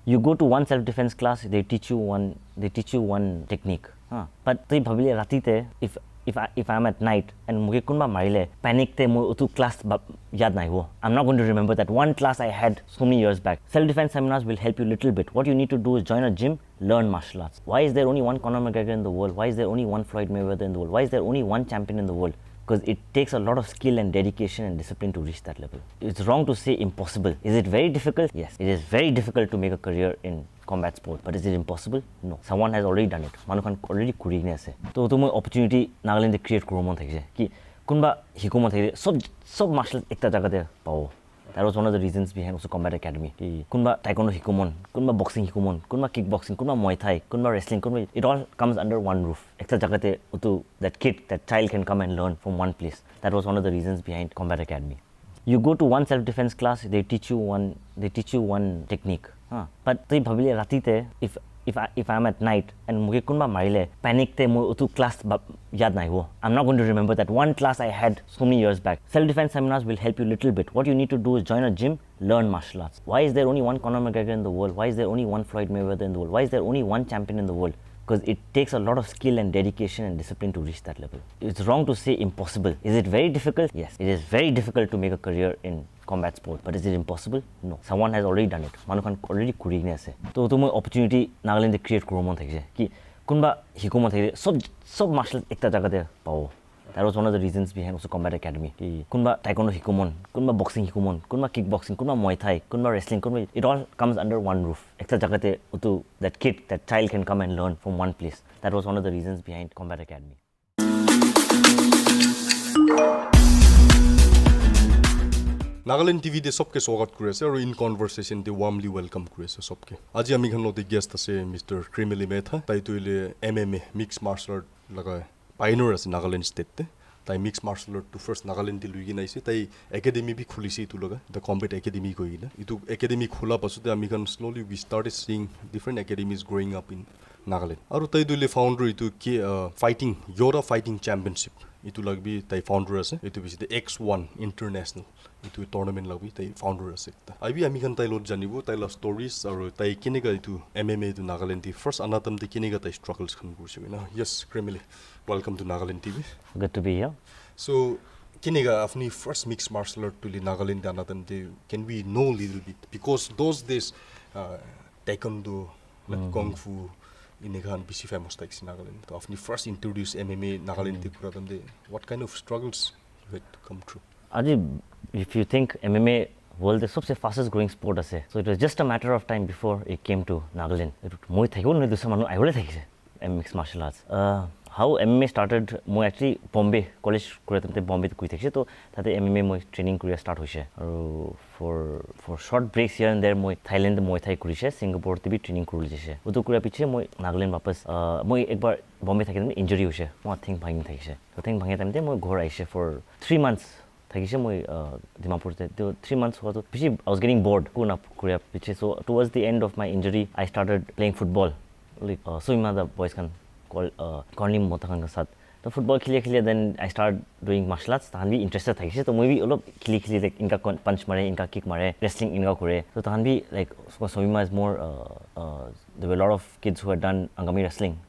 You go to one self-defense class, they teach you one technique. But they bhabile ratite if I'm at night and muge kunba marile panic te moi utu class yad nahi ho. I'm not going to remember that one class I had so many years back. Self-defense seminars will help you a little bit. What you need to do is join a gym, learn martial arts. Why is there only one Conor McGregor in the world? Why is there only one Floyd Mayweather in the world? Why is there only one champion in the world? Because it takes a lot of skill and dedication and discipline to reach that level. It's wrong to say impossible. Is it very difficult? Yes. It is very difficult to make a career in combat sport. But is it impossible? No. Someone has already done it. Manukan already kurigne ase. To moi opportunity Nagaland create kurumon thakise. Ki kunba hikumon thakise. Sob martial ekta jaga de pao. That was one of the reasons behind also Combat Academy. Kunba taekwondo hikumon, kunba boxing hikumon, kunba kickboxing, kunba muay thai, kunba wrestling, kunba it all comes under one roof. Ekta jagate utu that child can come and learn from one place. That was one of the reasons behind Combat Academy. You go to one self-defense class, they teach you one technique. But they bhabile ratite if I'm at night and muge kunba marile panic te moi utu class yad nahi ho. I'm not going to remember that one class I had so many years back. Self-defense seminars will help you a little bit. What you need to do is join a gym, learn martial arts. Why is there only one Conor McGregor in the world? Why is there only one Floyd Mayweather in the world? Why is there only one champion in the world? Because it takes a lot of skill and dedication and discipline to reach that level. It's wrong to say impossible. Is it very difficult? Yes. It is very difficult to make a career in combat sport. But is it impossible? No. Someone has already done it. Manukan already kurigne ase. To moi opportunity Nagaland create kurumon thakise. Ki kunba hikumon thakise. Sob martial ekta jaga de pao. That was one of the reasons behind also Combat Academy. Kunba taekwondo hikumon, kunba boxing hikumon, kunba kickboxing, kunba muay thai, kunba wrestling, kunba it all comes under one roof. Ekta jagate utu that child can come and learn from one place. That was one of the reasons behind Combat Academy. Nagaland TV de सबके स्वागत करे से और in conversation दे warmly welcome करे से सबके आज हामी खनो दे गेस्ट আছে मिस्टर Khriemelie Metha ताई तुइले MMA मिक्स मार्शल आर्ट लगाए पाइनर আছে नागालैंड स्टेट ते ताई मिक्स मार्शल आर्ट टु फर्स्ट नागालैंड दिलु गिन आइसे ताई एकेडमी भी खुलिसे इतु लगा द कम्बैट एकेडमी कोइला इतु एकेडमी खुला पछते हामी खन slowly we started seeing different academies growing up in Nagaland अरु ताई दुले फाउन्डर इतु के फाइटिङ योरा फाइटिङ च्याम्पियनशिप इतु लगबी ताई फाउन्डर আছে इतु बिसिते X1 इंटरनेशनल इतु टुर्नामेन्ट लगबी ताई फाउन्डर আছে आइबी हामी खन ताई लोट जानिबो ताई ला स्टोरीज अरु ताई किनेगा इतु MMA इतु नागालैंड दि फर्स्ट अनातम दि किनेगा ताई स्ट्रगल्स खन गुर्छ हैन yes Khriemelie welcome to Nagaland TV good to be here so किनेगा afni first mixed martial art to Nagaland anatam de can we know little bit because those days taekwondo like kung fu इनेगान बिसी famous थाइक्स नागालैंड तो afni first introduce MMA Nagaland दि कुरा दे what kind of struggles you had to come through Aji if you think MMA world is सबसे fastest growing sport ase so it was just a matter of time before it came to Nagaland moi thakyo no dusra manu aihole thakise mixed martial arts how MMA started moi actually Bombay college kore tamte Bombay koi thakise to tate MMA moi training korea start hoise aru for short breaks here and there moi Thailand moi thai korise Singapore te bhi training korul jese utu kura piche moi Nagaland wapas moi ekbar Bombay thakine injury hoise moi thing bhangin thakise to thing bhange time te moi ghor aise for 3 months thakise moi Dimapur te 3 months ho to piche I was getting bored kuna korea piche so towards the end of my injury I started playing football like Suima the boys can call Khriemelie Metha kan ka sath तो football खेले then I started doing martial arts तहन भी interested था किसे तो मैं भी अलग खेले like इनका पंच मारे इनका किक मारे wrestling इनका करे तो तहन भी like Soima is more there were a lot of kids who had done angami wrestling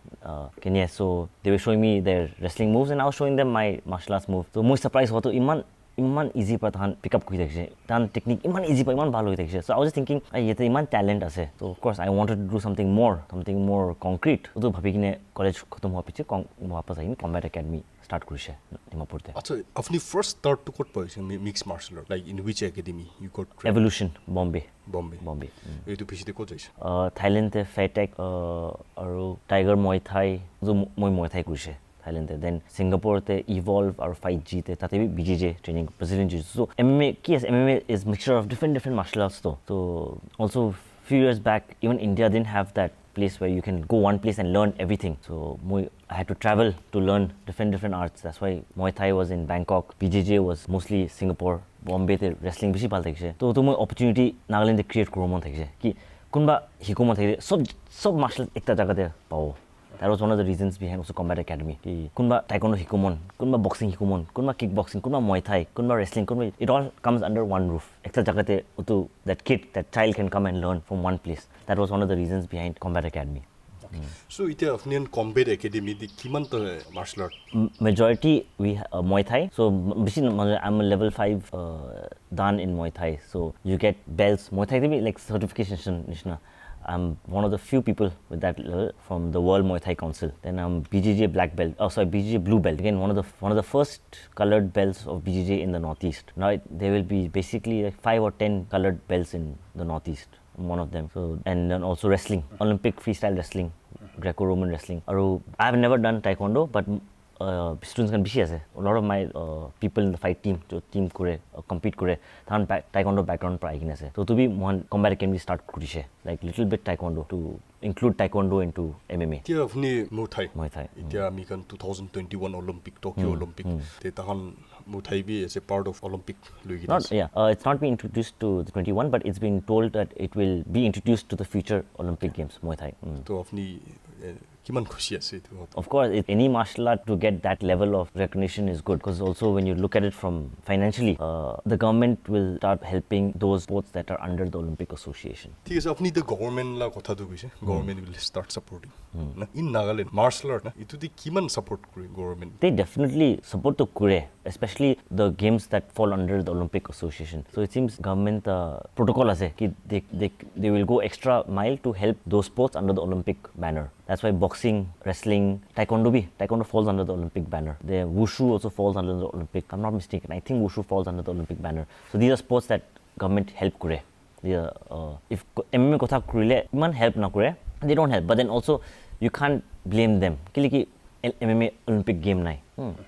Kenya so they were showing me their wrestling moves and I was showing them my martial arts move तो मुझे surprise हुआ तो इमान easy पर तहन pick up कोई देखे तहन technique इमान easy पर इमान भालो देखे so I was just thinking ये तो इमान talent আছে so of course I wanted to do something more concrete तो भाभी किने college खत्म हुआ पीछे वापस आई Combat Academy start करिसे Dimapur ते अच्छा अपनी first start to कोट पाइसे mixed martial art like in which academy you got trained? Evolution Bombay ये तो पीछे को जाइसे Thailand ते Fatec और Tiger Muay Thai जो Muay Thai करिसे Thailand te then Singapore te Evolve or 5G te tate bhi BJJ training Brazilian Jiu-Jitsu so MMA yes MMA is mixture of different martial arts though so also few years back even India didn't have that place where you can go one place and learn everything so I had to travel to learn different arts that's why Muay Thai was in Bangkok BJJ was mostly Singapore Bombay te wrestling bishi pal thakise to moi opportunity Nagaland de create kurumon thakise ki kunba hikumon thakise sob martial ekta jaga de pao That was one of the reasons behind also Combat Academy. Kunba taekwondo hikumon, kunba boxing hikumon, kunba kickboxing, kunba muay thai, kunba wrestling, kunba, it all comes under one roof. Ekta jagate utu that kid, that child can come and learn from one place. That was one of the reasons behind Combat Academy. So ite apni Combat Academy di kiman ta martial art? Majority we Muay Thai. So I'm a level 5 dan in Muay Thai. So you get belts. Muay Thai like certification. I'm one of the few people with that level from the World Muay Thai Council. Then I'm BJJ black belt. BJJ blue belt. Again, one of the first colored belts of BJJ in the Northeast. Now there will be basically like 5 or 10 colored belts in the Northeast. I'm one of them. So and then also wrestling, Olympic freestyle wrestling, Greco-Roman wrestling. I have never done taekwondo, but students can be a lot of my people in the fight team compete kore taekwondo background pra agina so to be one combat can be start kurishe like little bit taekwondo to include taekwondo into MMA. Tia apni Muay Thai. Mm. Tia mikan 2021 Olympic Tokyo Olympic. Te tahan Muay Thai be as a part of Olympic. It's not been introduced to the 21, but it's been told that it will be introduced to the future Olympic Games Muay Thai. To apni kiman khushi ase to. Of course, any martial art to get that level of recognition is good because also when you look at it from financially, the government will start helping those sports that are under the Olympic Association. ठीक है अपनी the government la kotha du bise government will start supporting na in Nagaland martial art na itu di kiman support kore government. They definitely support the kure, especially the games that fall under the Olympic Association. So it seems government protocol ase ki they will go extra mile to help those sports under the Olympic banner. That's why boxing, wrestling, taekwondo falls under the Olympic banner. The wushu also falls under the Olympic. I'm not mistaken. I think wushu falls under the Olympic banner. So these are sports that government help kure. If MMA kotha kurile iman help na kure, they don't help. But then also you can't blame them. Ki MMA Olympic game nai.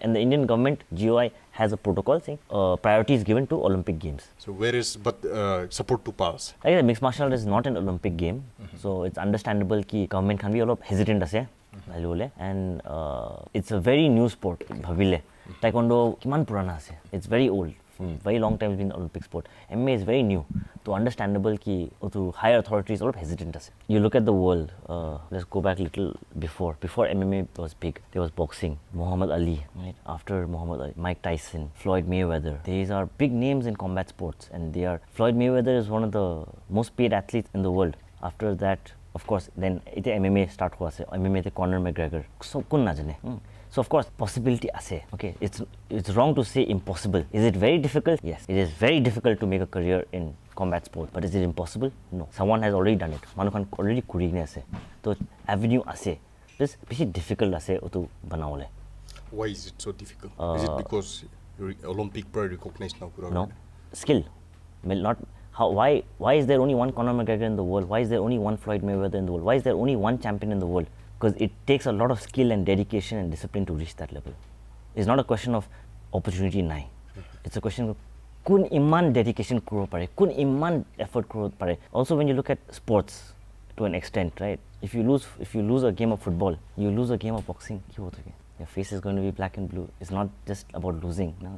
And the Indian government GOI has a protocol saying priority is given to Olympic games. So where is support to pass? Like the mixed martial art is not an Olympic game, so it's understandable ki government can be a lot hesitant ase. And it's a very new sport. Taekwondo kiman purana ase. It's very old. From very long time it's been Olympic sport. MMA is very new. So understandable ki to higher authorities a lot hesitant ase. You look at the world. Let's go back a little before. Before MMA was big, there was boxing. Muhammad Ali, right? After Muhammad Ali, Mike Tyson, Floyd Mayweather. These are big names in combat sports, and Floyd Mayweather is one of the most paid athletes in the world. After that, of course, then ite MMA start hua se. MMA te Conor McGregor. So kun na jane. So of course, possibility ase. Okay, it's wrong to say impossible. Is it very difficult? Yes, it is very difficult to make a career in combat sport. But is it impossible? No. Someone has already done it. Manukan already kurine ase. So avenue ase. This pretty difficult ase to banaole. Why is it so difficult? Is it because Olympic pro recognized now? No, skill. Not how. Why is there only one Conor McGregor in the world? Why is there only one Floyd Mayweather in the world? Why is there only one champion in the world? Because it takes a lot of skill and dedication and discipline to reach that level. It's not a question of opportunity nai. It's a question of kun iman dedication kuro pare, kun iman effort kuro pare. Also, when you look at sports to an extent, right? If you lose a game of football, you lose a game of boxing. Your face is going to be black and blue. It's not just about losing. No,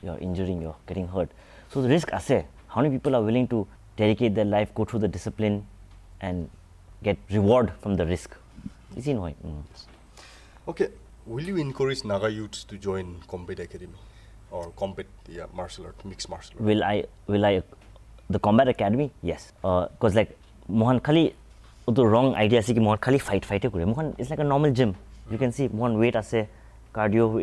you're injuring, you're getting hurt. So the risk ase. How many people are willing to dedicate their life, go through the discipline, and get reward from the risk? Is it no? Okay, will you encourage Naga youths to join Combat Academy or combat martial art, mixed martial art? Will I the Combat Academy? Yes. Because like Mohan Khali, the wrong idea is that Mohan Khali fight kure. Mohan is like a normal gym. You can see Mohan weight ase, cardio,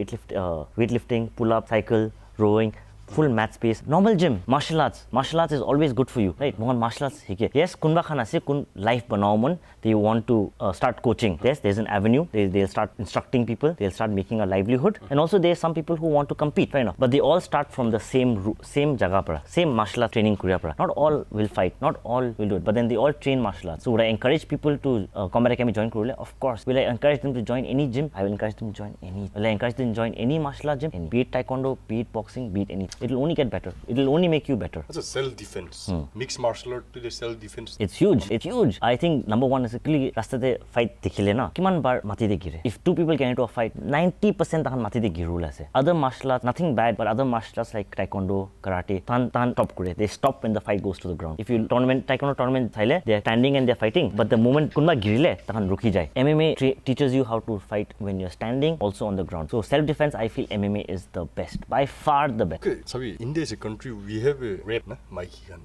weightlifting, pull up, cycle, rowing. Full mat space, normal gym, martial arts is always good for you, right? Mohan martial arts hike. Yes, kunba khana se kun life banao they want to start coaching. Yes, there's an avenue. They'll start instructing people. They'll start making a livelihood. And also there's some people who want to compete, right now. But they all start from the same jaga para, same martial art training kuriya para. Not all will fight, not all will do it, but then they all train martial arts. So would I encourage people to Combat Academy join kurule? Of course. Will I encourage them to join any gym? I will encourage them to join any. Will I encourage them to join any martial art gym? Be it taekwondo, be it boxing, be it any. It'll only get better. It'll only make you better. That's a self-defense. Mixed martial art to the self-defense. It's huge. It's huge. I think number one is actually rastate fight dikhile na. Kiman bar mati de gire. If two people get into a fight, 90% tahan mati de girul ase. Other martial arts, nothing bad, but other martial arts like taekwondo, karate, tahan stop kure. They stop when the fight goes to the ground. If you taekwondo tournament thaile, they are standing and they are fighting, but the moment kunba girile, tahan ruki jai. MMA teaches you how to fight when you're standing, also on the ground. So self-defense, I feel MMA is the best, by far the best. Okay, sabi India is a country we have a rape na, maiki kan.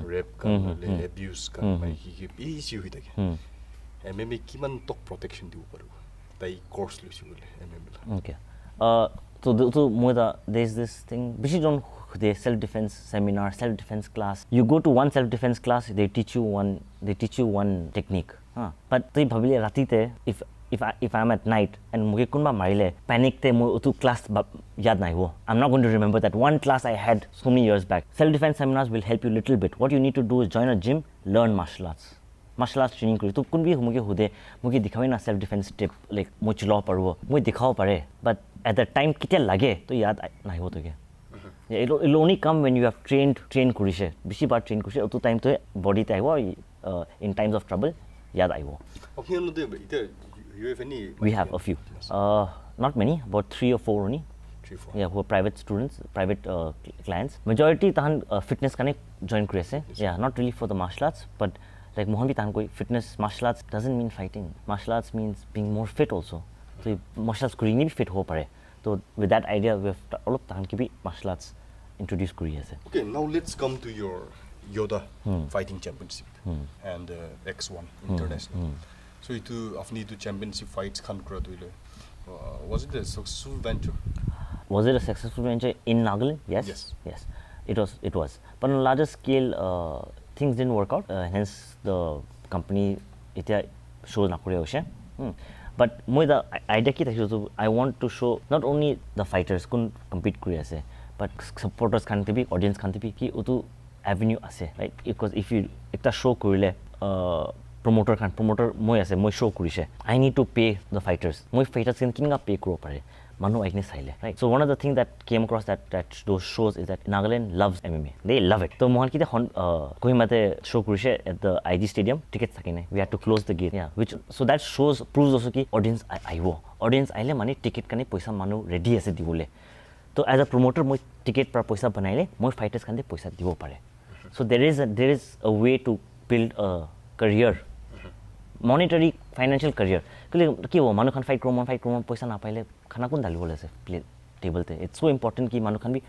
Rape kan, abuse kan, maiki ki issue hita ke. MMA kiman tok protection diu paru. Tai course lu si bole MMA. Okay. So there's this thing. Bishi don't the self-defense seminar, self-defense class. You go to one self-defense class, they teach you one technique. But they bhabile ratite if I'm at night and muge kunba marile panic te mo utu class yad nai ho. I'm not going to remember that one class I had so many years back. Self-defense seminars will help you a little bit. What you need to do is join a gym, learn martial arts. Martial arts training kuri. To kun bhi muge hude muge dikhawai na self-defense tip like mo chilo parbo. Moi dikhao pare. But at the time kitia lage to yad nai ho to ke. Yeah, it'll only come when you have trained kurishe. Bishi bar train kurishe. Otu time to body te aiwo in times of trouble yad aiwo. You have any? We have a few. Not many, about 3 or 4 only. 3 4. Yeah, who are private students, private clients. Majority tahan fitness kane join kure ase. Yeah, not really for the martial arts, but like mohan bhi tahan koi fitness. Martial arts doesn't mean fighting. Martial arts means being more fit also. So martial arts kuri ni bhi fit ho pare. So with that idea, we have all of tahan ki bhi martial arts introduced kuri ase. Okay, now let's come to your Yoda fighting championship and X1 international. So itu afni itu championship fights khan kura duile. Was it a successful venture? Was it a successful venture in Nagaland? Yes. It was. But on a larger scale, things didn't work out. Hence the company ita shows nakure oshe. But moi the idea ki thakilo I want to show not only the fighters kun compete kuri ase, but supporters khan te bhi, audience khan te bhi ki utu avenue ase, right? Because if you ekta show kurile promoter moi show kurise, I need to pay the fighters. Moi fighters kinga pay kuro pare. Manu aikne saile, right? So one of the things that came across that those shows is that Nagaland loves MMA. They love it. So mohan kite Khriemelie Metha show kurise at the IG stadium. Tickets thakine. We had to close the gate. Yeah, so that proves also ki audience aiwo. Audience aile mane ticket kane paisa manu ready ase dibole. So as a promoter moi ticket pra paisa banaile, moi fighters kande paisa dibo pare. So there is a way to build a career. Monetary financial career. Ki ho manu khan fight kro paisa na paile khana kun dali bole se play table te. It's so important ki manu khan bhi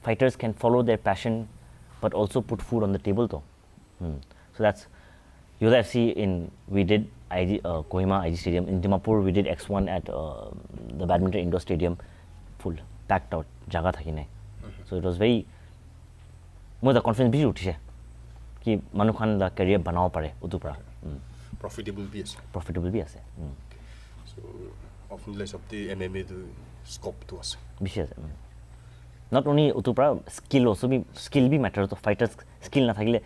fighters can follow their passion but also put food on the table to. So that's Yoda FC we did Kohima IG Stadium. In Dimapur we did X1 at the badminton indoor stadium, full packed out jaga thaki nai. So it was very moi the confidence bhi uthi ki manu khan the career banao pare utu pra. Profitable bhi ase. So often less of the MMA the scope to us. Not only utupra skill also skill bhi matters. The fighters skill na thakile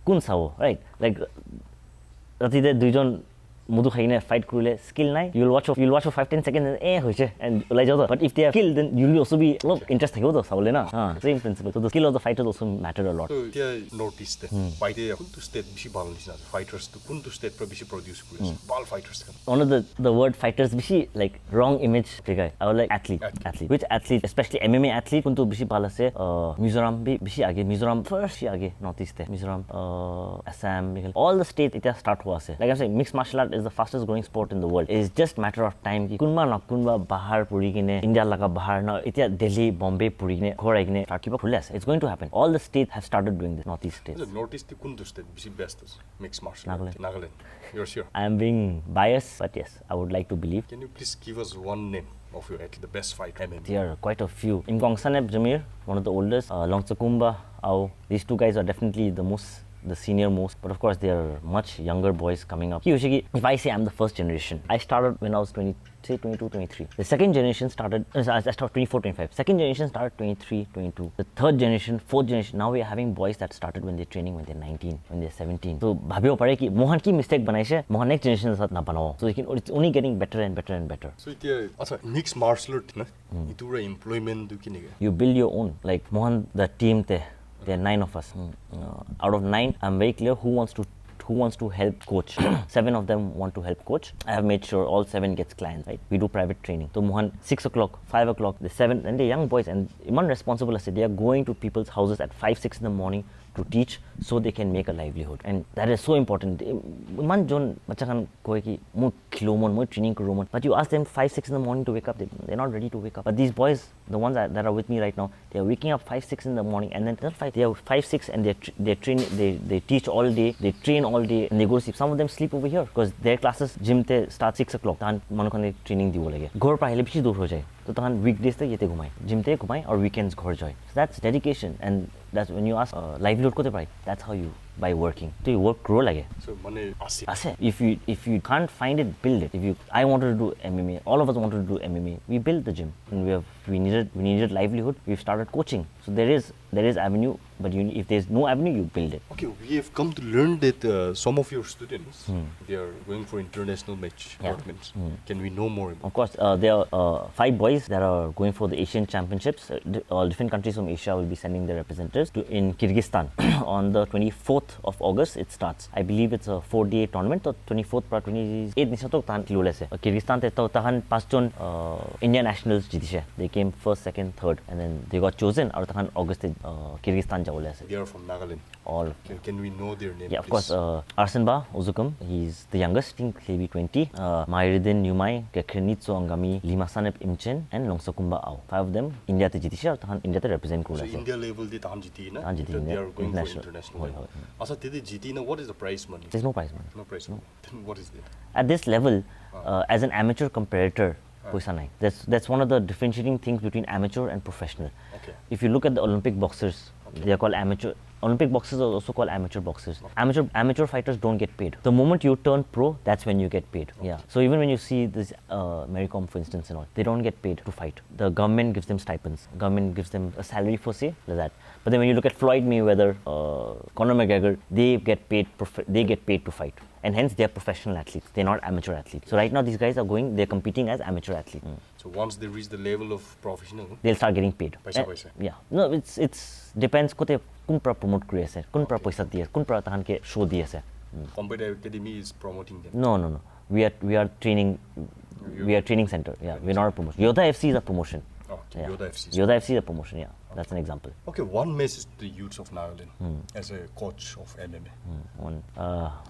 kun sa ho, right? Like ratide duijon mudu khaine fight kurule skill nai, you'll watch for 5-10 seconds and hoise and ulai jao. But if they have skill, then you'll also be a lot interest thakyo to sabole na. Same principle. So the skill of the fighters also matter a lot. So there notice that fight kuntu state bishi bal nisna fighters to kuntu state pro bishi produce kure ball fighters kan. One of the word fighters bishi like wrong image figure. I would like athlete. Which athlete, especially MMA athlete kuntu bishi bal ase. Mizoram bishi age. Mizoram first age northeast te. Mizoram, Assam, all the states it start hua ase. Like I'm saying, mixed martial art is the fastest growing sport in the world. It's just matter of time ki kunba na kunba bahar puri kine India laga bahar na itia Delhi, Bombay puri kine khora kine start kiba khule ase. It's going to happen. All the states have started doing this. Northeast states. Northeast the kuntu state bishi best is mixed martial art. Nagaland. You're sure? I am being biased, but yes, I would like to believe. Can you please give us one name of your athlete, the best fighter MMA? There are quite a few. Imkong Saneb Jamir, one of the oldest. Longchakumba Ao. These two guys are definitely the most the senior most, but of course there are much younger boys coming up. If I say I'm the first generation, I started when I was 22, 23. The second generation started, I started 24, 25. Second generation started 23, 22. The third generation, fourth generation, now we are having boys that started when they're training when they're 19, when they're 17. So bhabyo pare ki mohan ki mistake banaise, mohan next generation sat na banao. So it's only getting better and better and better. So mixed martial art na itura employment do kinega. You build your own. Like mohan the team there are 9 of us. Out of 9, I'm very clear who wants to help coach. 7 of them want to help coach. I have made sure all 7 gets clients, right? We do private training. So Mohan, 6 o'clock, 5 o'clock, the 7, and they're young boys and iman responsible as they are going to people's houses at 5, 6 in the morning to teach so they can make a livelihood. And that is so important. Iman jon bacha khan koe ki mo khilomon, mo training koromon. But you ask them 5, 6 in the morning to wake up, they're not ready to wake up. But these boys, the ones that are with me right now, they are waking up 5, 6 in the morning, and then they are 5, 6 and they train, they teach all day, they train all day, and they go to sleep. Some of them sleep over here because their classes gym te start 6 o'clock. Tahan manukhan training dibo lage. Ghor pa hele bishi dur ho jaye. So tahan weekdays te yete ghumai, gym te ghumai, or weekends ghor joy. So that's dedication, and that's when you ask livelihood kote pai. That's how you by working. So you work grow lage. So money ase. If you can't find it, build it. I wanted to do MMA. All of us wanted to do MMA. We built the gym, and we needed livelihood. We've started coaching. So there is avenue, but if there's no avenue, you build it. Okay, we have come to learn that some of your students they are going for international match tournaments. Can we know more about? Of course, there are 5 boys that are going for the Asian Championships. All different countries from Asia will be sending their representatives in Kyrgyzstan on the 24th of August. It starts. I believe it's a 4-day tournament. So 24th pra 28th nisha to tahan kilolese. Kyrgyzstan te to tahan 5 jon Indian nationals jitishe. They came first, second, third, and then they got chosen. Aur tahan August Kyrgyzstan jaulese. They are from Nagaland. All. Can we know their name? Yeah, of course. Arsenba Ozukam, he's the youngest. I think he'll be 20. Mairidin Nyumai, Kekrenitso Angami, Limasanep Imchen, and Longsakumba Ao. 5 of them India te jitishe. Tahan India te represent kula. So India level they tahan jiti na. They are going for international. Asa tede jiti na. What is the prize money? There's no prize money. No prize money. Then what is it? At this level, as an amateur competitor, that's one of the differentiating things between amateur and professional. Okay. If you look at the Olympic boxers, they are called amateur. Olympic boxers are also called amateur boxers. Amateur fighters don't get paid. The moment you turn pro, that's when you get paid. Yeah. So even when you see this Mary Kom, for instance, and all, they don't get paid to fight. The government gives them stipends. Government gives them a salary for say like that. But then when you look at Floyd Mayweather, Conor McGregor, they get paid to fight. And hence they are professional athletes. They're not amateur athletes. So right now these guys they're competing as amateur athletes. So once they reach the level of professional, they'll start getting paid. Paisa. Yeah. No, it's depends kote kun pra promote kuri ase, kun pra paisa diye, kun pra tahan ke show diye ase. Competitive Academy is promoting them. No. We are training. We are training center. Yeah, we're not a promotion. Yoda FC is a promotion. Okay, Yeah. Yoda FC. Yoda FC is a promotion. Yeah, that's an example. Okay, one message to the youths of Nagaland as a coach of MMA.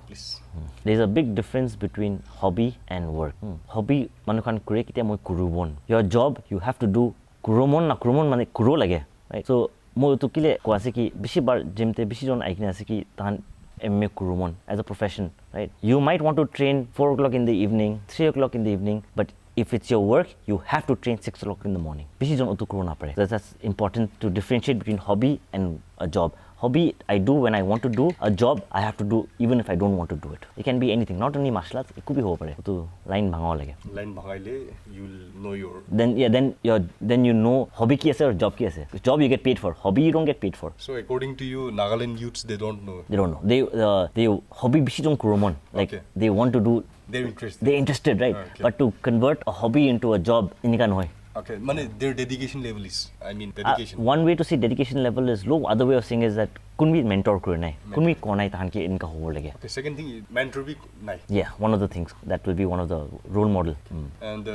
Please. There's a big difference between hobby and work. Hobby manukan kure kita moi kurubon. Your job you have to do kurumon na kurumon mane kuro lage. Right. So mo to kile ko ase ki bishi bar gym te bishi jon aikine ase ki tahan MMA kurumon as a profession. Right. You might want to train 4 o'clock in the evening, 3 o'clock in the evening, but if it's your work, you have to train 6 o'clock in the morning. Bishi jon utu kuro na pare. That's important to differentiate between hobby and a job. Hobby I do when I want to do. A job I have to do even if I don't want to do it. It can be anything, not only martial arts. It could be ho pare. To line bhangao lage. Line bhangaile, you'll know your. Then you know hobby ki ase or job ki ase. Job you get paid for. Hobby you don't get paid for. So according to you, Nagaland youths they don't know. They don't know. They hobby bishi jon kuromon. Like they want to do. They're interested. They're interested, right? Okay. But to convert a hobby into a job, inika noy. Okay, their dedication level is. Dedication. One way to see dedication level is low. Other way of saying is that couldn't be mentor kure nai. Couldn't be konai tahan ke inka ho lage. Okay, second thing, mentor bhi nai. Yeah, one of the things that will be one of the role model. And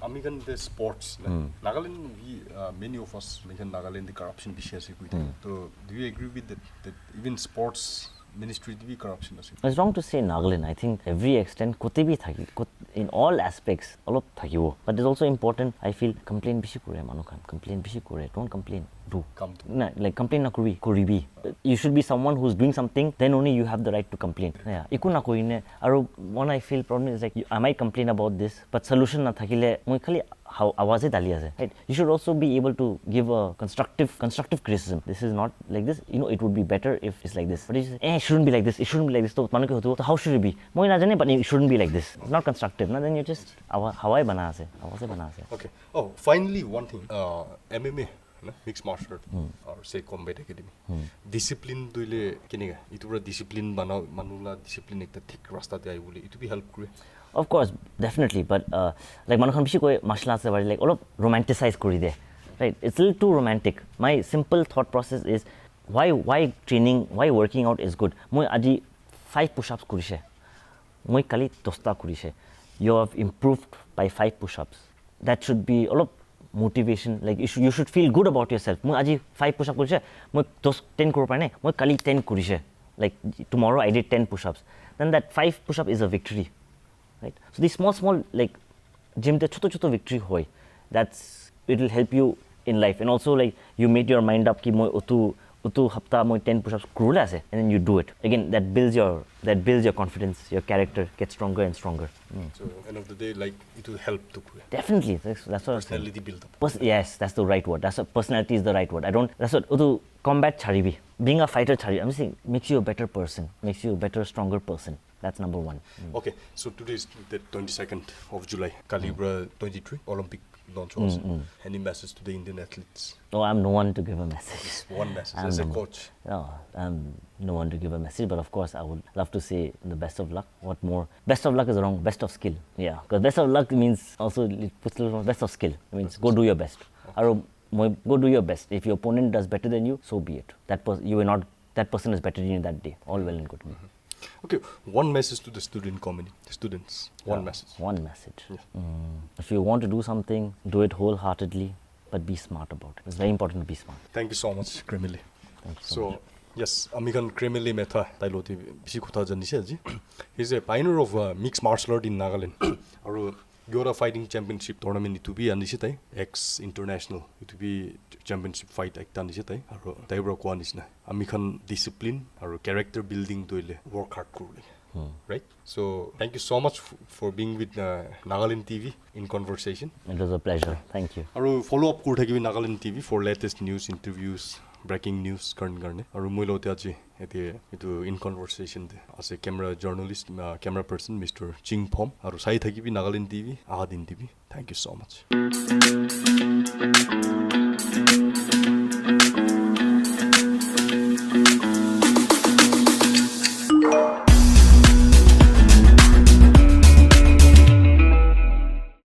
American the sports. Nagaland, many of us mention Nagaland the corruption issue. So do you agree with that even sports ministry to be corruption? It's wrong to say Nagaland. I think every extent kote bhi thaki. In all aspects, all of thaki wo. But it's also important. I feel complain bishi kore manukan. Complain bishi kore. Don't complain. do. Come to. Nah, like complain na koribi. You should be someone who's doing something, then only you have the right to complain. Yeah. Iku na korine. Aru one I feel problem is like I might complain about this, but solution na thakile moi khali how awaze dali ase. Right? You should also be able to give a constructive criticism. This is not like this. You know, it would be better if it's like this. But it shouldn't be like this. It shouldn't be like this. So how should it be? Moi na jane, but it shouldn't be like this. It's not constructive. Na then you just hawai bana ase. Awaze bana ase. Okay. Oh, finally one thing. MMA. Mixed martial art or say combat academy discipline doile kinega itu pura discipline banao manula discipline ekta thik rasta te ai bole itu be help kore. Of course, definitely, but like manukhan bishi koi martial arts about like all of romanticize kori de, right? It's a little too romantic. My simple thought process is why training, why working out is good. Moi aji 5 push-ups korise, moi kali 10 korise. You have improved by 5 push-ups. That should be all of motivation. Like you should feel good about yourself. Moi aji 5 push-ups korise, moi 10 koro pane, moi kali 10 korise. Like tomorrow I did 10 push-ups. Then that 5 push-up is a victory. Right? So these small like gym te choto victory hoy, it will help you in life. And also like you made your mind up ki moi utu hafta moi 10 push-ups kurula ase, and then you do it again. That builds your confidence. Your character gets stronger and stronger. So end of the day, like it will help to create. Definitely, that's what Personality build up. Yes, that's the right word. That's what personality is the right word. That's what utu combat charibi. Being a fighter charibi. I'm saying makes you a better person, makes you a better, stronger person. That's number one. Okay, so today is the 22nd of July. Calibra 23 Olympic launch was. Any message to the Indian athletes? No, I'm no one to give a message. Just one message as a coach. No, I'm no one to give a message, but of course I would love to say the best of luck. What more? Best of luck is wrong. Best of skill. Yeah, because best of luck means also it puts a little best of skill. It means go do your best. Okay. Go do your best. If your opponent does better than you, so be it. That person is better than you that day. All well and good. Okay, one message to the students. One message. One message. Yeah. If you want to do something, do it wholeheartedly, but be smart about it. It's very important to be smart. Thank you so much, Khriemelie. Thank you so much. Yes, Amikan Khriemelie Metha tailoti bisi kotha janise aji. He's a pioneer of mixed martial art in Nagaland. Aru Yora Fighting Championship tournament to be anise tai ex international to be championship fight ekta anise tai aru taibra ko anisna amikhan discipline aru character building toile work hard kurule. Right? So thank you so much for being with Nagaland TV in conversation. It was a pleasure. Thank you. Aru follow up kuri thakibi Nagaland TV for latest news, interviews, breaking news गर्ने अरु मैले त्यहाँ यति इतो in conversation as a camera journalist, camera person, Mr. Ching Phom. अरु साई थकी भी Nagaland TV, आहा दिन TV. Thank you so much.